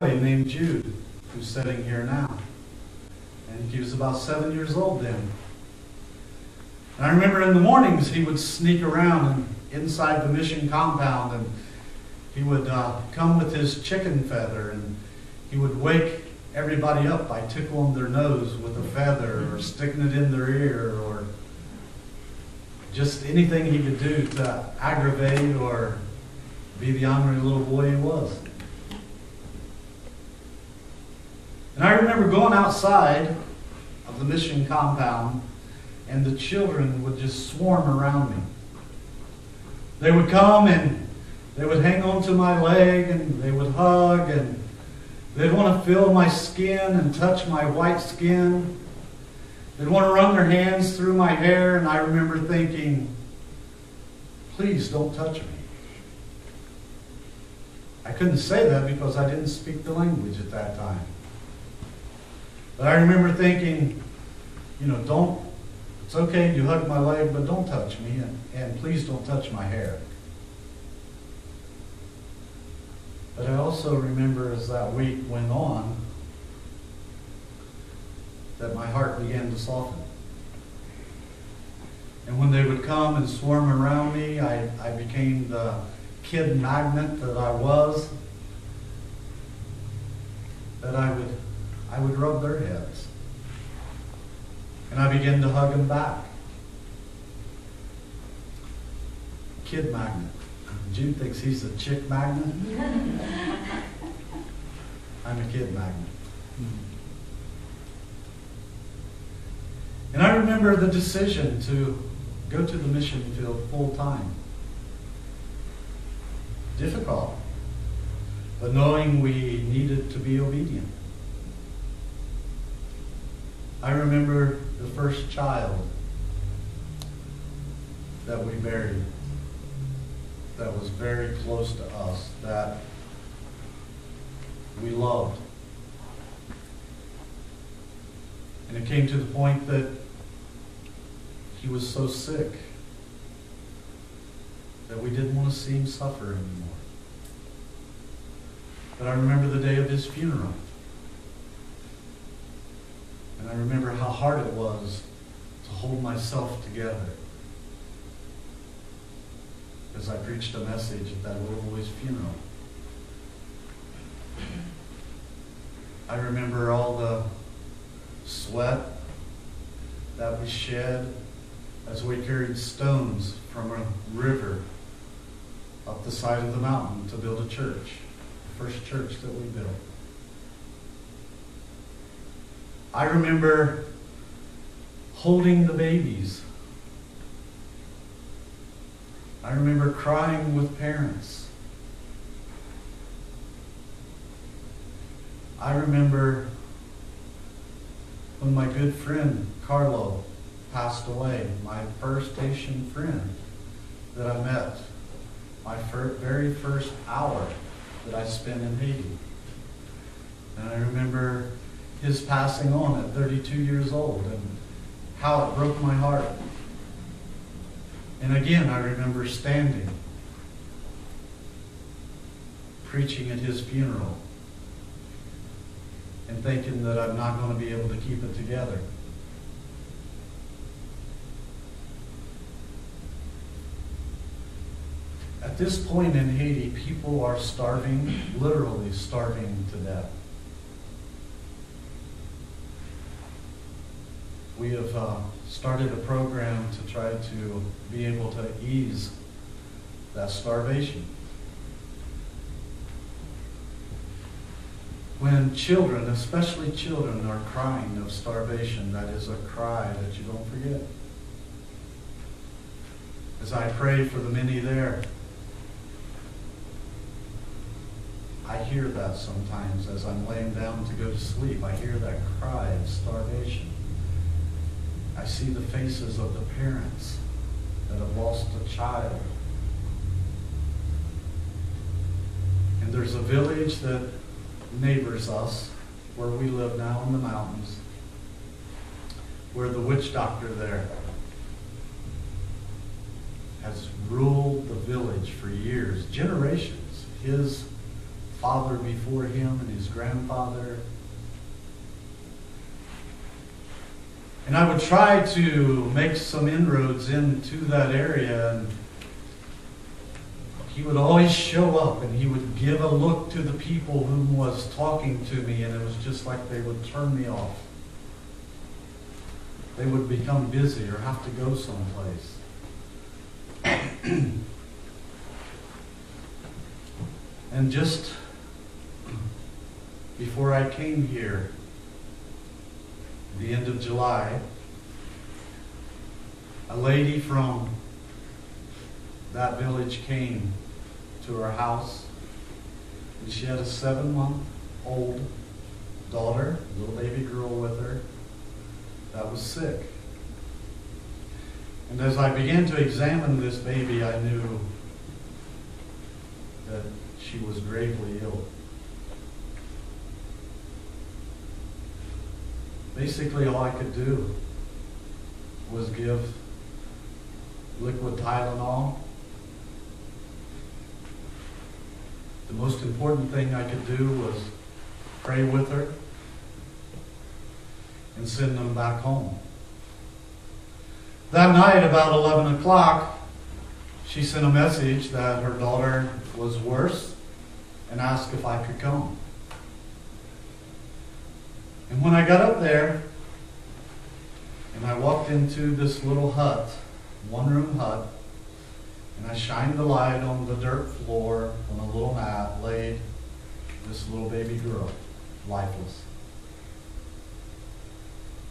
named Jude, who's sitting here now. And he was about 7 years old then. And I remember in the mornings he would sneak around inside the mission compound, and he would come with his chicken feather, and he would wake everybody up by tickling their nose with a feather or sticking it in their ear, or just anything he could do to aggravate or be the ornery little boy he was. And I remember going outside of the mission compound, and the children would just swarm around me. They would come and they would hang onto my leg, and they would hug, and they'd want to feel my skin and touch my white skin. They'd want to run their hands through my hair, and I remember thinking, please don't touch me. I couldn't say that because I didn't speak the language at that time. But I remember thinking, it's okay, you hug my leg, but don't touch me, and please don't touch my hair. But I also remember as that week went on, that my heart began to soften. And when they would come and swarm around me, I became the kid magnet that I was, that I would rub their heads. And I began to hug them back. Kid magnet. Jude thinks he's a chick magnet. I'm a kid magnet. And I remember the decision to go to the mission field full time. Difficult, but knowing we needed to be obedient. I remember the first child that we buried that was very close to us, that we loved. And it came to the point that he was so sick that we didn't want to see him suffer anymore. But I remember the day of his funeral. And I remember how hard it was to hold myself together as I preached a message at that little boy's funeral. I remember all the sweat that we shed as we carried stones from a river up the side of the mountain to build a church, the first church that we built. I remember holding the babies. I remember crying with parents. I remember when my good friend Carlo passed away, my first Haitian friend that I met, my very first hour that I spent in Haiti. And I remember his passing on at 32 years old and how it broke my heart. And again, I remember standing, preaching at his funeral, and thinking that I'm not going to be able to keep it together. At this point in Haiti, people are starving, literally starving to death. We have started a program to try to be able to ease that starvation. When children, especially children, are crying of starvation, that is a cry that you don't forget. As I pray for the many there, I hear that sometimes as I'm laying down to go to sleep. I hear that cry of starvation. I see the faces of the parents that have lost a child. And there's a village that neighbors us, where we live now in the mountains, where the witch doctor there has ruled the village for years, generations. His father before him and his grandfather. And I would try to make some inroads into that area, and he would always show up and he would give a look to the people whom was talking to me, and it was just like they would turn me off. They would become busy or have to go someplace. And just before I came here, the end of July, a lady from that village came to our house, and she had a 7-month-old daughter, a little baby girl with her, that was sick. And as I began to examine this baby, I knew that she was gravely ill. Basically, all I could do was give liquid Tylenol. The most important thing I could do was pray with her and send them back home. That night, about 11 o'clock, she sent a message that her daughter was worse and asked if I could come. And when I got up there and I walked into this little hut, one-room hut, and I shined the light on the dirt floor, on a little mat, laid this little baby girl, lifeless.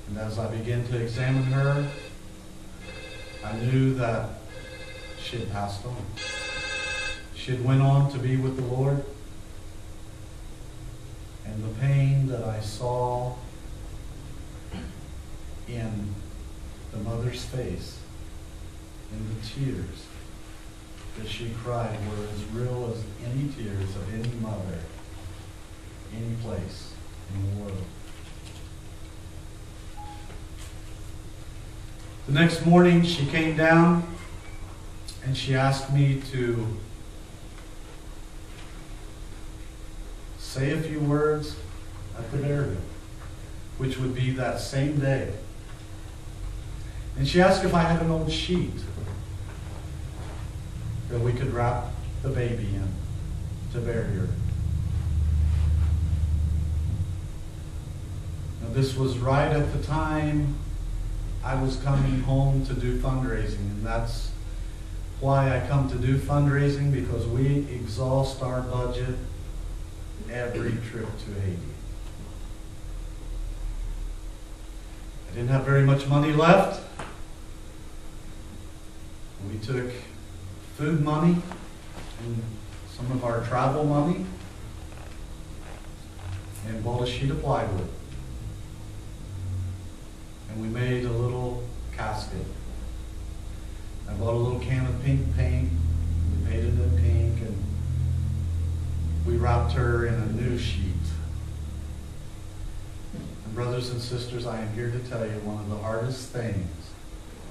And as I began to examine her, I knew that she had passed on. She had went on to be with the Lord. And the pain that I saw in the mother's face, and the tears that she cried were as real as any tears of any mother, any place in the world. The next morning she came down and she asked me to say a few words at the burial, which would be that same day. And she asked if I had an old sheet that we could wrap the baby in to bury her. Now, this was right at the time I was coming home to do fundraising, and that's why I come to do fundraising, because we exhaust our budget every trip to Haiti. I didn't have very much money left. We took food money and some of our travel money and bought a sheet of plywood. And we made a little casket. I bought a little can of pink paint. We painted it pink, and we wrapped her in a new sheet. And brothers and sisters, I am here to tell you one of the hardest things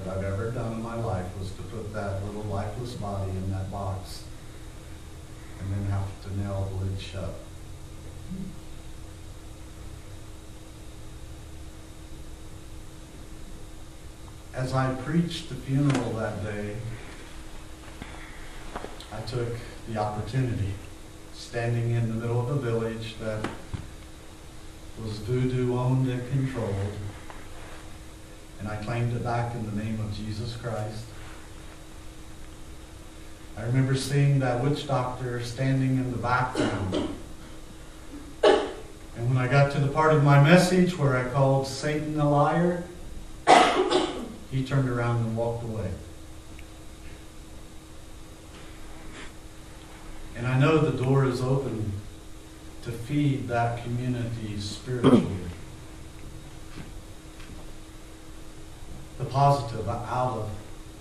that I've ever done in my life was to put that little lifeless body in that box and then have to nail the lid shut. As I preached the funeral that day, I took the opportunity, standing in the middle of a village that was voodoo owned and controlled, and I claimed it back in the name of Jesus Christ. I remember seeing that witch doctor standing in the background. And when I got to the part of my message where I called Satan a liar, he turned around and walked away. And I know the door is open to feed that community spiritually. The positive out of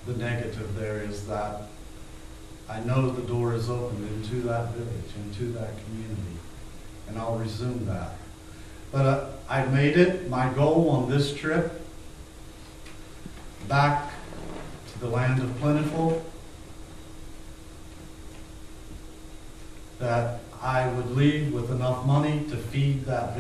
the negative there is that I know the door is open into that village, into that community. And I'll resume that. But I made it my goal on this trip back to the land of plentiful that I would leave with enough money to feed that